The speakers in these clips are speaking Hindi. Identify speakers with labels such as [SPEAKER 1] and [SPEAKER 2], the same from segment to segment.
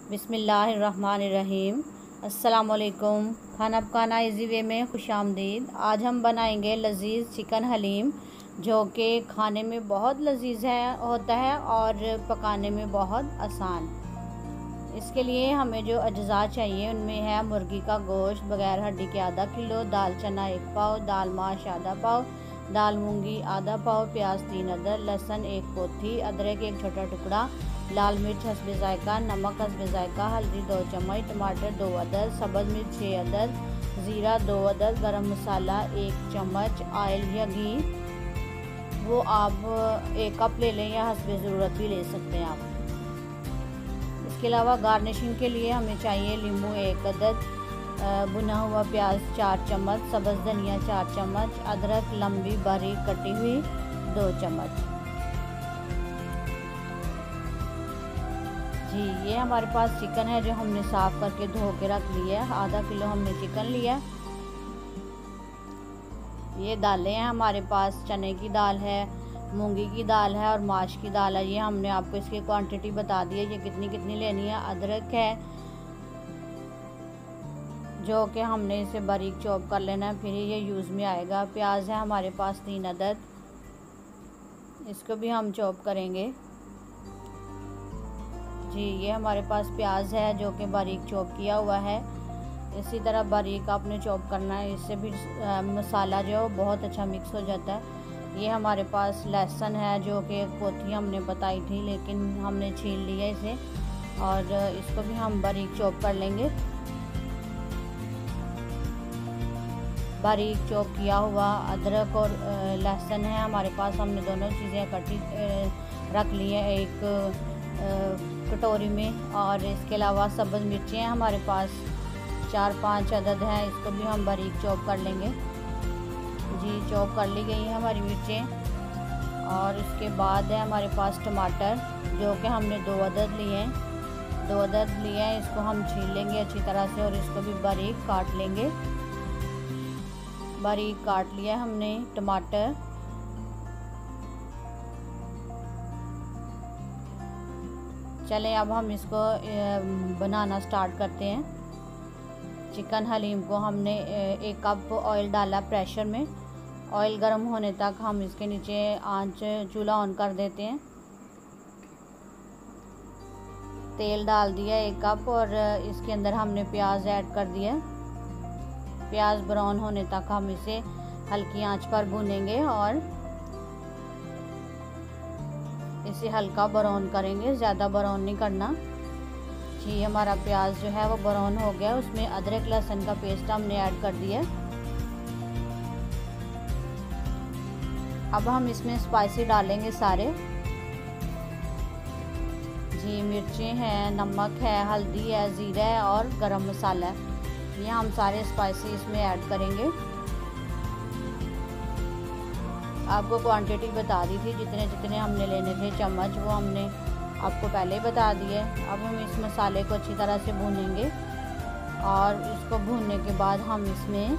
[SPEAKER 1] बिस्मिल्लाहिर्रहमानिर्रहीम। अस्सलामुअलैकुम। खाना पकाना इजी वे में खुशामदीद। आज हम बनाएंगे लजीज़ चिकन हलीम, जो कि खाने में बहुत लजीज़ होता है और पकाने में बहुत आसान। इसके लिए हमें जो अज्जा चाहिए उनमें है मुर्गी का गोश्त बग़ैर हड्डी के आधा किलो, दाल चना 1 पाव, दाल माश आधा पाव, दाल मूंगी आधा पाव, प्याज 3 अदद, लहसुन 1 पोथी, अदरक 1 छोटा टुकड़ा, लाल मिर्च हस्बे जायका, नमक हस्बे जायका, हल्दी 2 चम्मच, टमाटर 2 अदद, सब्ज़ मिर्च 6 अदद, ज़ीरा 2 अदद, गरम मसाला 1 चम्मच, ऑयल या घी वो आप 1 कप ले लें या हस्बे ज़रूरत भी ले सकते हैं आप। इसके अलावा गार्निशिंग के लिए हमें चाहिए नींबू 1 अदद, भुना हुआ प्याज 4 चम्मच, सब्ज़ धनिया 4 चम्मच, अदरक लंबी बारीक कटी हुई 2 चम्मच। जी, ये हमारे पास चिकन है जो हमने साफ़ करके धो के रख लिया है। आधा किलो हमने चिकन लिया। ये दालें हैं हमारे पास, चने की दाल है, मूंगी की दाल है और माश की दाल है। ये हमने आपको इसकी क्वांटिटी बता दी है, ये कितनी कितनी लेनी है। अदरक है जो कि हमने इसे बारीक चॉप कर लेना है, फिर ये यूज़ में आएगा। प्याज है हमारे पास 3 अदद, इसको भी हम चॉप करेंगे। जी, ये हमारे पास प्याज है जो कि बारीक चॉप किया हुआ है। इसी तरह बारीक आपने चॉप करना है, इससे भी मसाला जो है बहुत अच्छा मिक्स हो जाता है। ये हमारे पास लहसुन है जो कि एक पोथी हमने बताई थी, लेकिन हमने छील लिया इसे और इसको भी हम बारीक चॉप कर लेंगे। बारीक चॉप किया हुआ अदरक और लहसुन है हमारे पास, हमने दोनों चीज़ें इकट्ठी रख ली है एक कटोरी में। और इसके अलावा सब्ज़ मिर्चें हैं हमारे पास 4-5 अदद हैं, इसको भी हम बारीक चॉप कर लेंगे। जी, चॉप कर ली गई है हमारी मिर्चें। और इसके बाद है हमारे पास टमाटर जो कि हमने 2 अदद लिए हैं। 2 अदद लिए हैं, इसको हम छील लेंगे अच्छी तरह से और इसको भी बारीक काट लेंगे। बारीक काट लिया हमने टमाटर। चलें अब हम इसको बनाना स्टार्ट करते हैं। चिकन हलीम को हमने 1 कप ऑयल डाला प्रेशर में। ऑयल गर्म होने तक हम इसके नीचे आंच चूल्हा ऑन कर देते हैं। तेल डाल दिया 1 कप और इसके अंदर हमने प्याज ऐड कर दिया। प्याज ब्राउन होने तक हम इसे हल्की आंच पर भूनेंगे और इसे हल्का ब्राउन करेंगे, ज़्यादा ब्राउन नहीं करना। जी, हमारा प्याज जो है वो ब्राउन हो गया। उसमें अदरक लहसुन का पेस्ट हमने ऐड कर दिया। अब हम इसमें स्पाइसी डालेंगे सारे। जी, मिर्चें हैं, नमक है, हल्दी है, ज़ीरा है और गरम मसाला है। ये हम सारे स्पाइसी इसमें ऐड करेंगे। आपको क्वांटिटी बता दी थी, जितने जितने हमने लेने थे चम्मच, वो हमने आपको पहले ही बता दिए। अब हम इस मसाले को अच्छी तरह से भूनेंगे और इसको भूनने के बाद हम इसमें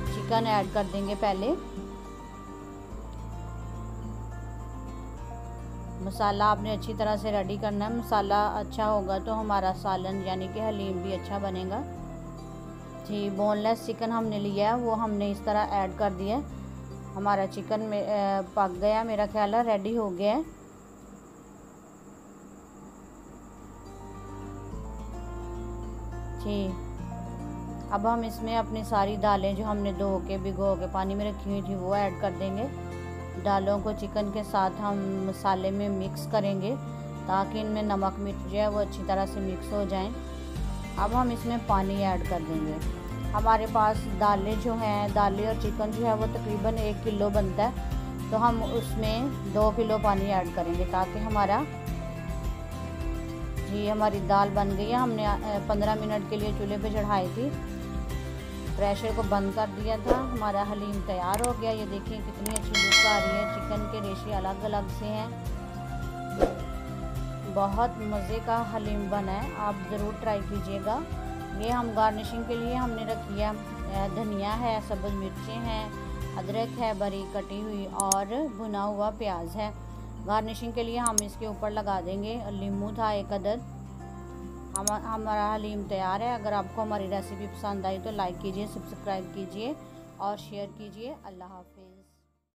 [SPEAKER 1] चिकन ऐड कर देंगे। पहले मसाला आपने अच्छी तरह से रेडी करना है। मसाला अच्छा होगा तो हमारा सालन यानी कि हलीम भी अच्छा बनेगा। जी, बोनलेस चिकन हमने लिया है, वो हमने इस तरह ऐड कर दिया। हमारा चिकन में पक गया, मेरा ख्याल है रेडी हो गया है। जी, अब हम इसमें अपनी सारी दालें जो हमने धो के भिगो के पानी में रखी हुई थी वो ऐड कर देंगे। दालों को चिकन के साथ हम मसाले में मिक्स करेंगे ताकि इनमें नमक मिर्च जो है वो अच्छी तरह से मिक्स हो जाएं। अब हम इसमें पानी ऐड कर देंगे। हमारे पास दालें जो हैं, दालें और चिकन जो है वो तकरीबन 1 किलो बनता है, तो हम उसमें 2 किलो पानी ऐड करेंगे ताकि हमारा जी हमारी दाल बन गई है। हमने 15 मिनट के लिए चूल्हे पे चढ़ाई थी, प्रेशर को बंद कर दिया था। हमारा हलीम तैयार हो गया। ये देखिए कितनी अच्छी लुक आ रही है। चिकन के रेशे अलग अलग से हैं, बहुत मज़े का हलीम बना है, आप ज़रूर ट्राई कीजिएगा। ये हम गार्निशिंग के लिए हमने रखी है धनिया है, सब्ज़ मिर्चें हैं, अदरक है बारीक कटी हुई और भुना हुआ प्याज है। गार्निशिंग के लिए हम इसके ऊपर लगा देंगे नींबू था 1 अदद। हमारा हलीम तैयार है। अगर आपको हमारी रेसिपी पसंद आई तो लाइक कीजिए, सब्सक्राइब कीजिए और शेयर कीजिए। अल्लाह हाफिज़।